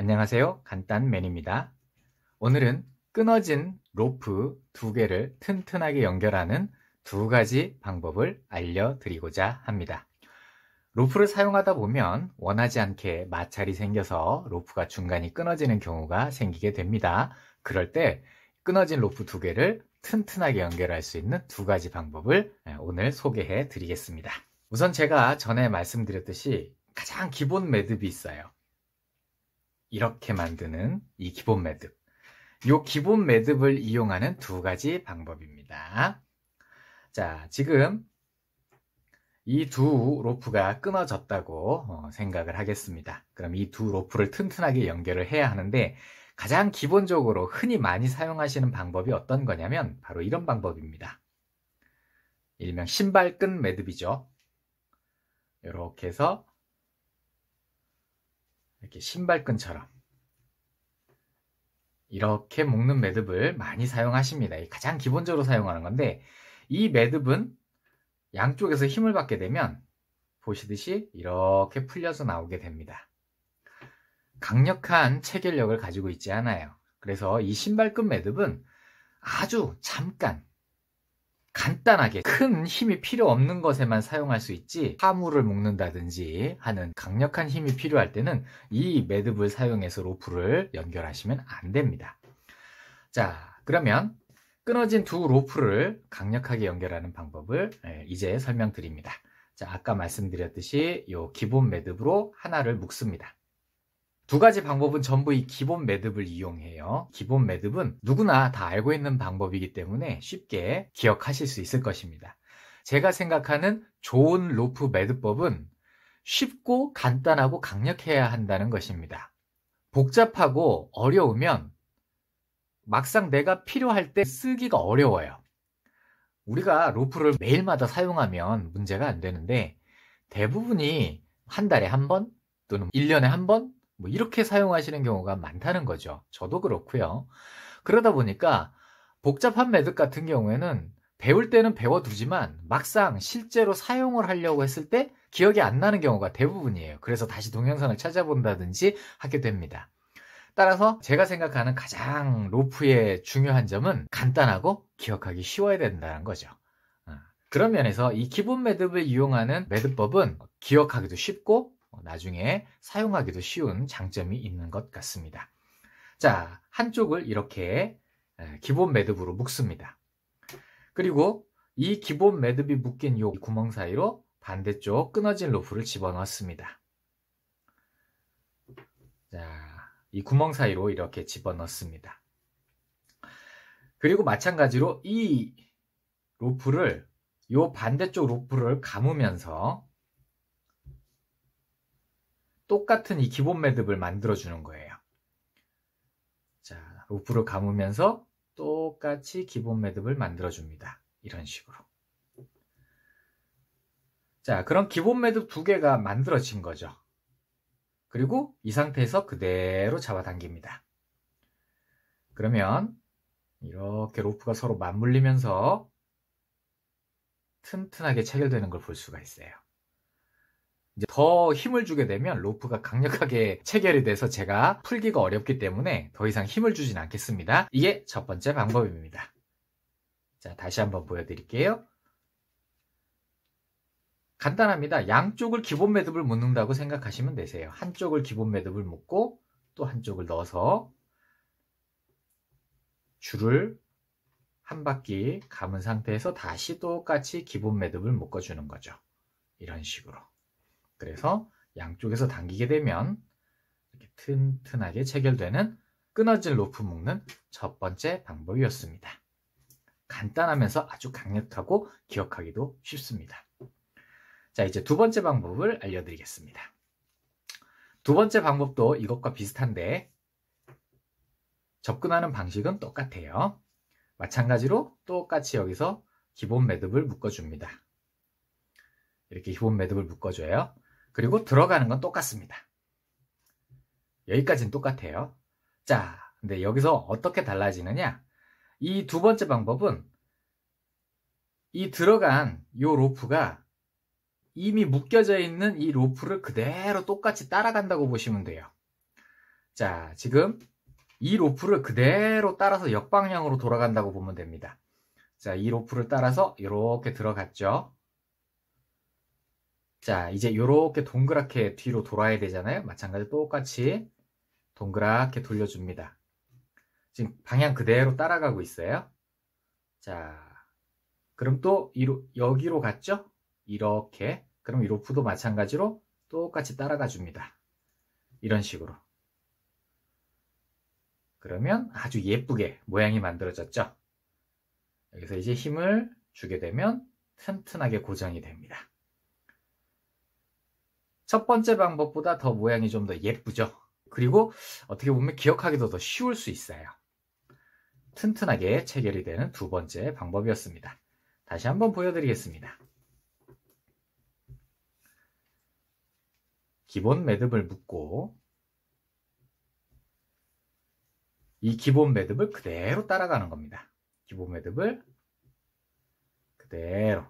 안녕하세요. 간단맨입니다. 오늘은 끊어진 로프 두 개를 튼튼하게 연결하는 두 가지 방법을 알려드리고자 합니다. 로프를 사용하다 보면 원하지 않게 마찰이 생겨서 로프가 중간이 끊어지는 경우가 생기게 됩니다. 그럴 때 끊어진 로프 두 개를 튼튼하게 연결할 수 있는 두 가지 방법을 오늘 소개해 드리겠습니다. 우선 제가 전에 말씀드렸듯이 가장 기본 매듭이 있어요. 이렇게 만드는 이 기본 매듭. 이 기본 매듭을 이용하는 두 가지 방법입니다. 자, 지금 이 두 로프가 끊어졌다고 생각을 하겠습니다. 그럼 이 두 로프를 튼튼하게 연결을 해야 하는데 가장 기본적으로 흔히 많이 사용하시는 방법이 어떤 거냐면 바로 이런 방법입니다. 일명 신발끈 매듭이죠. 이렇게 해서 이렇게 신발끈처럼 이렇게 묶는 매듭을 많이 사용하십니다. 가장 기본적으로 사용하는 건데 이 매듭은 양쪽에서 힘을 받게 되면 보시듯이 이렇게 풀려서 나오게 됩니다. 강력한 체결력을 가지고 있지 않아요. 그래서 이 신발끈 매듭은 아주 잠깐 간단하게 큰 힘이 필요 없는 것에만 사용할 수 있지, 화물을 묶는다든지 하는 강력한 힘이 필요할 때는 이 매듭을 사용해서 로프를 연결하시면 안 됩니다. 자, 그러면 끊어진 두 로프를 강력하게 연결하는 방법을 이제 설명드립니다. 자, 아까 말씀드렸듯이 이 기본 매듭으로 하나를 묶습니다. 두 가지 방법은 전부 이 기본 매듭을 이용해요. 기본 매듭은 누구나 다 알고 있는 방법이기 때문에 쉽게 기억하실 수 있을 것입니다. 제가 생각하는 좋은 로프 매듭법은 쉽고 간단하고 강력해야 한다는 것입니다. 복잡하고 어려우면 막상 내가 필요할 때 쓰기가 어려워요. 우리가 로프를 매일마다 사용하면 문제가 안 되는데 대부분이 한 달에 한 번 또는 1년에 한 번 이렇게 사용하시는 경우가 많다는 거죠. 저도 그렇고요. 그러다 보니까 복잡한 매듭 같은 경우에는 배울 때는 배워두지만 막상 실제로 사용을 하려고 했을 때 기억이 안 나는 경우가 대부분이에요. 그래서 다시 동영상을 찾아본다든지 하게 됩니다. 따라서 제가 생각하는 가장 로프의 중요한 점은 간단하고 기억하기 쉬워야 된다는 거죠. 그런 면에서 이 기본 매듭을 이용하는 매듭법은 기억하기도 쉽고 나중에 사용하기도 쉬운 장점이 있는 것 같습니다. 자, 한쪽을 이렇게 기본 매듭으로 묶습니다. 그리고 이 기본 매듭이 묶인 이 구멍 사이로 반대쪽 끊어진 로프를 집어넣습니다. 자, 이 구멍 사이로 이렇게 집어넣습니다. 그리고 마찬가지로 이 로프를, 이 반대쪽 로프를 감으면서 똑같은 이 기본 매듭을 만들어주는 거예요. 자, 로프를 감으면서 똑같이 기본 매듭을 만들어줍니다. 이런 식으로. 자, 그럼 기본 매듭 두 개가 만들어진 거죠. 그리고 이 상태에서 그대로 잡아당깁니다. 그러면 이렇게 로프가 서로 맞물리면서 튼튼하게 체결되는 걸 볼 수가 있어요. 이제 더 힘을 주게 되면 로프가 강력하게 체결이 돼서 제가 풀기가 어렵기 때문에 더 이상 힘을 주진 않겠습니다. 이게 첫 번째 방법입니다. 자, 다시 한번 보여드릴게요. 간단합니다. 양쪽을 기본 매듭을 묶는다고 생각하시면 되세요. 한쪽을 기본 매듭을 묶고 또 한쪽을 넣어서 줄을 한 바퀴 감은 상태에서 다시 똑같이 기본 매듭을 묶어주는 거죠. 이런 식으로. 그래서 양쪽에서 당기게 되면 이렇게 튼튼하게 체결되는 끊어진 로프 묶는 첫 번째 방법이었습니다. 간단하면서 아주 강력하고 기억하기도 쉽습니다. 자, 이제 두 번째 방법을 알려드리겠습니다. 두 번째 방법도 이것과 비슷한데 접근하는 방식은 똑같아요. 마찬가지로 똑같이 여기서 기본 매듭을 묶어줍니다. 이렇게 기본 매듭을 묶어줘요. 그리고 들어가는 건 똑같습니다. 여기까지는 똑같아요. 자, 근데 여기서 어떻게 달라지느냐? 이 두 번째 방법은 이 들어간 이 로프가 이미 묶여져 있는 이 로프를 그대로 똑같이 따라간다고 보시면 돼요. 자, 지금 이 로프를 그대로 따라서 역방향으로 돌아간다고 보면 됩니다. 자, 이 로프를 따라서 이렇게 들어갔죠. 자, 이제 이렇게 동그랗게 뒤로 돌아야 되잖아요. 마찬가지로 똑같이 동그랗게 돌려줍니다. 지금 방향 그대로 따라가고 있어요. 자, 그럼 또 여기로 갔죠? 이렇게. 그럼 이 로프도 마찬가지로 똑같이 따라가 줍니다. 이런 식으로. 그러면 아주 예쁘게 모양이 만들어졌죠? 여기서 이제 힘을 주게 되면 튼튼하게 고정이 됩니다. 첫 번째 방법보다 더 모양이 좀 더 예쁘죠? 그리고 어떻게 보면 기억하기도 더 쉬울 수 있어요. 튼튼하게 체결이 되는 두 번째 방법이었습니다. 다시 한번 보여드리겠습니다. 기본 매듭을 묶고 이 기본 매듭을 그대로 따라가는 겁니다. 기본 매듭을 그대로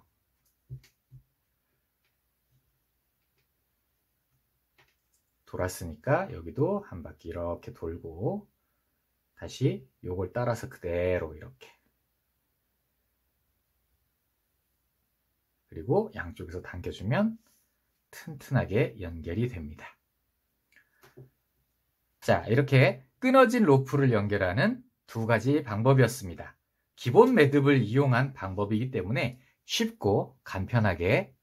돌았으니까 여기도 한 바퀴 이렇게 돌고 다시 요걸 따라서 그대로 이렇게 그리고 양쪽에서 당겨주면 튼튼하게 연결이 됩니다. 자, 이렇게 끊어진 로프를 연결하는 두 가지 방법이었습니다. 기본 매듭을 이용한 방법이기 때문에 쉽고 간편하게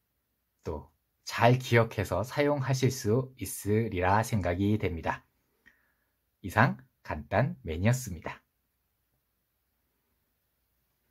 또 잘 기억해서 사용하실 수 있으리라 생각이 됩니다. 이상 간단 매니였습니다.